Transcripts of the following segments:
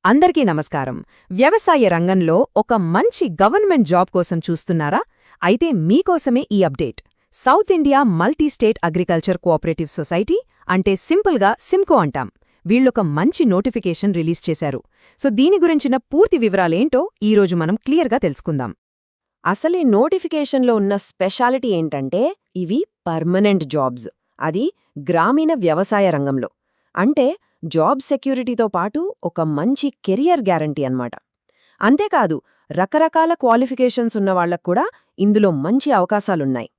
అందరికీ నమస్కారం. వ్యవసాయ రంగంలో ఒక మంచి గవర్నమెంట్ జాబ్ కోసం చూస్తున్నారా? అయితే మీకోసమే ఈ update. South India multi state agriculture cooperative society, అంటే సింపుల్గా సిమ్కో అంటాం, వీళ్ళొక మంచి నోటిఫికేషన్ రిలీజ్ చేశారు. సో దీని గురించిన పూర్తి వివరాలేంటో ఈరోజు మనం క్లియర్గా తెలుసుకుందాం. అసలే నోటిఫికేషన్లో ఉన్న స్పెషాలిటీ ఏంటంటే ఇవి పర్మనెంట్ జాబ్స్, అది గ్రామీణ వ్యవసాయ రంగంలో. అంటే జాబ్ సెక్యూరిటీతో పాటు ఒక మంచి కెరియర్ గ్యారంటీ అన్నమాట. అంతేకాదు, రకరకాల క్వాలిఫికేషన్స్ ఉన్నవాళ్లకు కూడా ఇందులో మంచి అవకాశాలున్నాయి.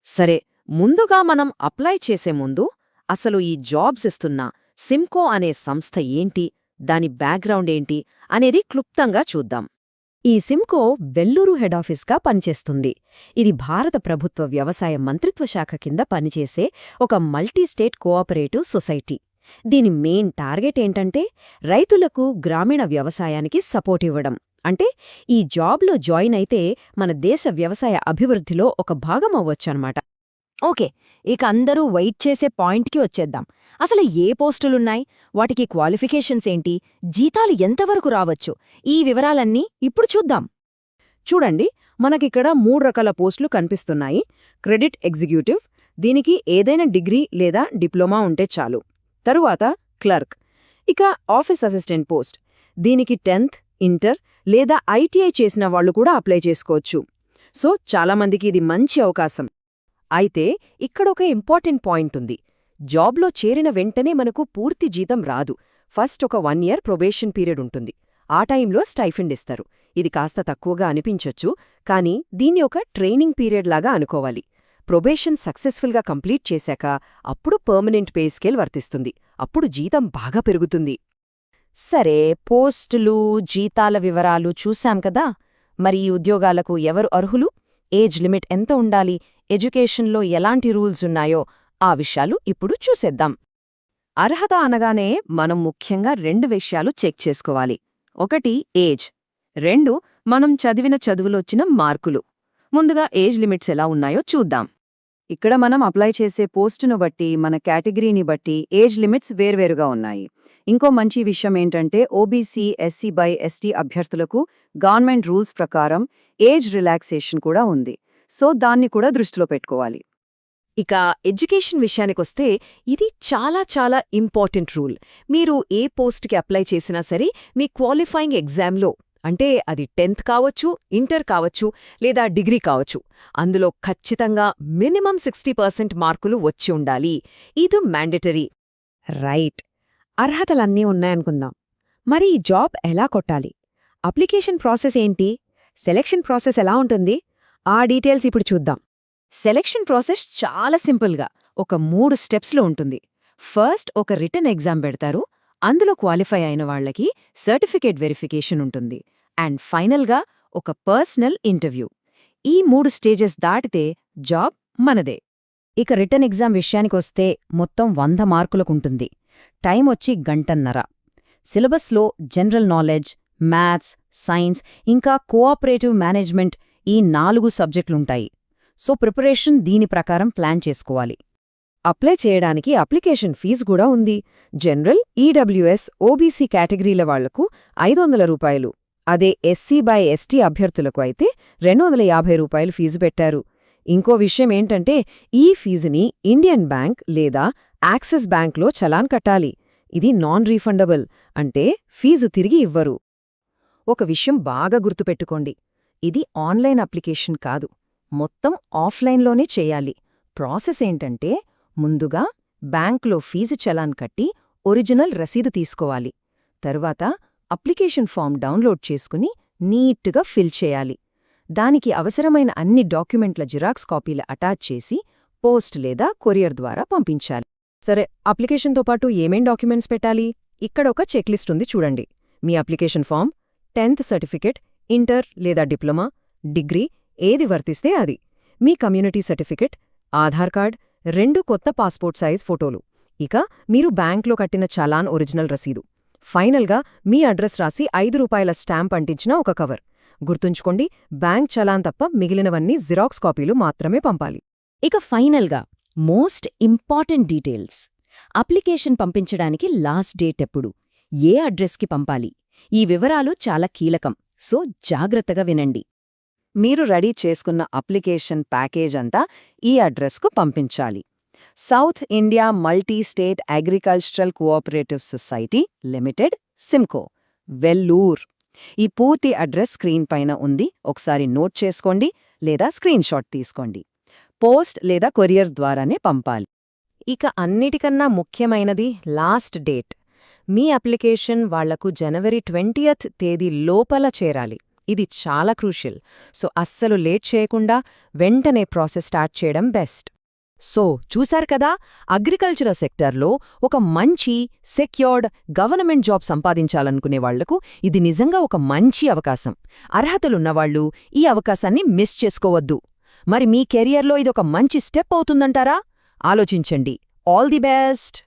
సరే, ముందుగా మనం అప్లై చేసే ముందు అసలు ఈ జాబ్స్ ఇస్తున్న సిమ్కో అనే సంస్థ ఏంటి, దాని బ్యాక్గ్రౌండ్ ఏంటి అనేది క్లుప్తంగా చూద్దాం. ఈ సిమ్కో వెల్లూరు హెడాఫీస్గా పనిచేస్తుంది. ఇది భారత ప్రభుత్వ వ్యవసాయ మంత్రిత్వ శాఖ కింద పనిచేసే ఒక మల్టీస్టేట్ కోఆపరేటివ్ సొసైటీ. దీని మెయిన్ టార్గెట్ ఏంటంటే రైతులకు గ్రామీణ వ్యవసాయానికి సపోర్ట్ ఇవ్వడం. అంటే ఈ జాబ్లో జాయిన్ అయితే మన దేశ వ్యవసాయ అభివృద్ధిలో ఒక భాగం అవ్వొచ్చన్నమాట. ఓకే, ఇక అందరూ వెయిట్ చేసే పాయింట్కి వచ్చేద్దాం. అసలు ఏ పోస్టులున్నాయి, వాటికి క్వాలిఫికేషన్స్ ఏంటి, జీతాలు ఎంతవరకు రావచ్చు, ఈ వివరాలన్నీ ఇప్పుడు చూద్దాం. చూడండి, మనకిక్కడ 3 రకాల పోస్టులు కనిపిస్తున్నాయి. క్రెడిట్ ఎగ్జిక్యూటివ్, దీనికి ఏదైనా డిగ్రీ లేదా డిప్లొమా ఉంటే చాలు. తరువాత క్లర్క్, ఇక ఆఫీస్ అసిస్టెంట్ పోస్ట్, దీనికి 10th, ఇంటర్ లేదా ఐటీఐ చేసిన వాళ్లు కూడా అప్లై చేసుకోవచ్చు. సో చాలామందికి ఇది మంచి అవకాశం. అయితే ఇక్కడొక ఇంపార్టెంట్ పాయింట్ ఉంది. జాబ్లో చేరిన వెంటనే మనకు పూర్తి జీతం రాదు. ఫస్ట్ ఒక 1 year ప్రొబేషన్ పీరియడ్ ఉంటుంది. ఆ టైంలో స్టైఫండ్ ఇస్తారు. ఇది కాస్త తక్కువగా అనిపించొచ్చు, కానీ దీన్ని ఒక ట్రైనింగ్ పీరియడ్ లాగా అనుకోవాలి. ప్రొబేషన్ సక్సెస్ఫుల్గా కంప్లీట్ చేశాక అప్పుడు పర్మనెంట్ పే స్కేల్ వర్తిస్తుంది. అప్పుడు జీతం బాగా పెరుగుతుంది. సరే, పోస్టులు, జీతాల వివరాలు చూశాం కదా. మరి ఈ ఉద్యోగాలకు ఎవరు అర్హులు, ఏజ్ లిమిట్ ఎంత ఉండాలి, ఎడ్యుకేషన్లో ఎలాంటి రూల్స్ ఉన్నాయో ఆ విషయాలు ఇప్పుడు చూసేద్దాం. అర్హత అనగానే మనం ముఖ్యంగా 2 విషయాలు చెక్ చేసుకోవాలి. ఒకటి ఏజ్, 2 మనం చదివిన చదువులొచ్చిన మార్కులు. ముందుగా ఏజ్ లిమిట్స్ ఎలా ఉన్నాయో చూద్దాం. ఇక్కడ మనం అప్లై చేసే పోస్టును బట్టి, మన కేటగిరీని బట్టి ఏజ్ లిమిట్స్ వేర్వేరుగా ఉన్నాయి. ఇంకో మంచి విషయం ఏంటంటే ఓబీసీ, ఎస్సీ బై ఎస్టీ అభ్యర్థులకు గవర్నమెంట్ రూల్స్ ప్రకారం ఏజ్ రిలాక్సేషన్ కూడా ఉంది. సో దాన్ని కూడా దృష్టిలో పెట్టుకోవాలి. ఇక ఎడ్యుకేషన్ విషయానికొస్తే ఇది చాలా చాలా ఇంపార్టెంట్ రూల్. మీరు ఏ పోస్ట్కి అప్లై చేసినా సరే మీ క్వాలిఫైయింగ్ ఎగ్జామ్లో, అంటే అది 10th కావచ్చు, ఇంటర్ కావచ్చు లేదా డిగ్రీ కావచ్చు, అందులో ఖచ్చితంగా మినిమం 60% మార్కులు వచ్చి ఉండాలి. ఇది మ్యాండేటరీ. రైట్, అర్హతలన్నీ ఉన్నాయనుకుందాం. మరి ఈ జాబ్ ఎలా కొట్టాలి? అప్లికేషన్ ప్రాసెస్ ఏంటి? సెలెక్షన్ ప్రాసెస్ ఎలా ఉంటుంది? ఆ డీటెయిల్స్ ఇప్పుడు చూద్దాం. సెలెక్షన్ ప్రాసెస్ చాలా సింపుల్గా ఒక 3 స్టెప్స్లో ఉంటుంది. ఫస్ట్ ఒక రిటన్ ఎగ్జామ్ పెడతారు. అందులో క్వాలిఫై అయిన వాళ్లకి సర్టిఫికేట్ వెరిఫికేషన్ ఉంటుంది. అండ్ ఫైనల్గా ఒక పర్సనల్ ఇంటర్వ్యూ. ఈ 3 స్టేజెస్ దాటితే జాబ్ మనదే. ఇక రిటన్ ఎగ్జామ్ విషయానికొస్తే మొత్తం 100 మార్కులకుంటుంది. టైం వచ్చి 1.5 గంటన్నర. సిలబస్లో జనరల్ నాలెడ్జ్, మ్యాథ్స్, సైన్స్ ఇంకా కోఆపరేటివ్ మేనేజ్మెంట్, ఈ 4 సబ్జెక్టులుంటాయి. సో ప్రిపరేషన్ దీని ప్రకారం ప్లాన్ చేసుకోవాలి. అప్లై చేయడానికి అప్లికేషన్ ఫీజు కూడా ఉంది. జనరల్, ఈడబ్ల్యూఎస్, ఓబీసీ కేటగిరీల వాళ్లకు 500 రూపాయలు. అదే ఎస్సీ బై ఎస్టీ అభ్యర్థులకు అయితే 250 రూపాయలు ఫీజు పెట్టారు. ఇంకో విషయం ఏంటంటే ఈ ఫీజుని ఇండియన్ బ్యాంక్ లేదా యాక్సిస్ బ్యాంక్లో చలాన్ కట్టాలి. ఇది నాన్ రీఫండబుల్, అంటే ఫీజు తిరిగి ఇవ్వరు. ఒక విషయం బాగా గుర్తుపెట్టుకోండి, ఇది ఆన్లైన్ అప్లికేషన్ కాదు, మొత్తం ఆఫ్లైన్లోనే చేయాలి. ప్రాసెస్ ఏంటంటే ముందుగా బ్యాంక్లో ఫీజు చలాన్ కట్టి ఒరిజినల్ రసీదు తీసుకోవాలి. తరువాత అప్లికేషన్ ఫామ్ డౌన్లోడ్ చేసుకుని నీట్గా ఫిల్ చేయాలి. దానికి అవసరమైన అన్ని డాక్యుమెంట్ల జిరాక్స్ కాపీలు అటాచ్ చేసి పోస్ట్ లేదా కొరియర్ ద్వారా పంపించాలి. సరే, అప్లికేషన్తో పాటు ఏమేం డాక్యుమెంట్స్ పెట్టాలి? ఇక్కడ ఒక చెక్లిస్ట్ ఉంది చూడండి. మీ application form, 10th certificate, inter లేదా డిప్లొమా, డిగ్రీ ఏది వర్తిస్తే అది, మీ కమ్యూనిటీ సర్టిఫికెట్, ఆధార్ కార్డ్, 2 కొత్త పాస్పోర్ట్ సైజ్ ఫోటోలు, ఇక మీరు బ్యాంక్లో కట్టిన చలాన్ ఒరిజినల్ రసీదు, ఫైనల్గా మీ అడ్రస్ రాసి 5 రూపాయల స్టాంప్ అంటించిన ఒక కవర్. గుర్తుంచుకోండి, బ్యాంక్ చలాన్ తప్ప మిగిలినవన్నీ జిరాక్స్ కాపీలు మాత్రమే పంపాలి. ఇక ఫైనల్గా మోస్ట్ ఇంపార్టెంట్ డీటెయిల్స్. అప్లికేషన్ పంపించడానికి లాస్ట్ డేట్ ఎప్పుడు, ఏ అడ్రస్కి పంపాలి, ఈ వివరాలు చాలా కీలకం, సో జాగ్రత్తగా వినండి. మీరు రెడీ చేసుకున్న అప్లికేషన్ ప్యాకేజ్ అంతా ఈ అడ్రస్కు పంపించాలి. South India multi state agricultural cooperative society limited, Simco, Vellore. ఈ పూర్తి అడ్రస్ స్క్రీన్ పైన ఉంది, ఒకసారి నోట్ చేసుకోండి లేదా స్క్రీన్ షాట్ తీసుకోండి. పోస్ట్ లేదా కొరియర్ ద్వారానే పంపాలి. ఇక అన్నిటికన్నా ముఖ్యమైనది లాస్ట్ డేట్. మీ అప్లికేషన్ వాళ్లకు జనవరి 20th తేదీ లోపల చేరాలి. ఇది చాలా క్రూషియల్. సో అస్సలు లేట్ చేయకుండా వెంటనే ప్రాసెస్ స్టార్ట్ చేయడం బెస్ట్. సో చూశారు కదా, అగ్రికల్చరల్ సెక్టార్లో ఒక మంచి సెక్యూర్డ్ గవర్నమెంట్ జాబ్ సంపాదించాలనుకునే వాళ్లకు ఇది నిజంగా ఒక మంచి అవకాశం. అర్హతలున్నవాళ్లు ఈ అవకాశాన్ని మిస్ చేసుకోవద్దు. మరి మీ కెరియర్లో ఇదొక మంచి స్టెప్ అవుతుందంటారా? ఆలోచించండి. All the best.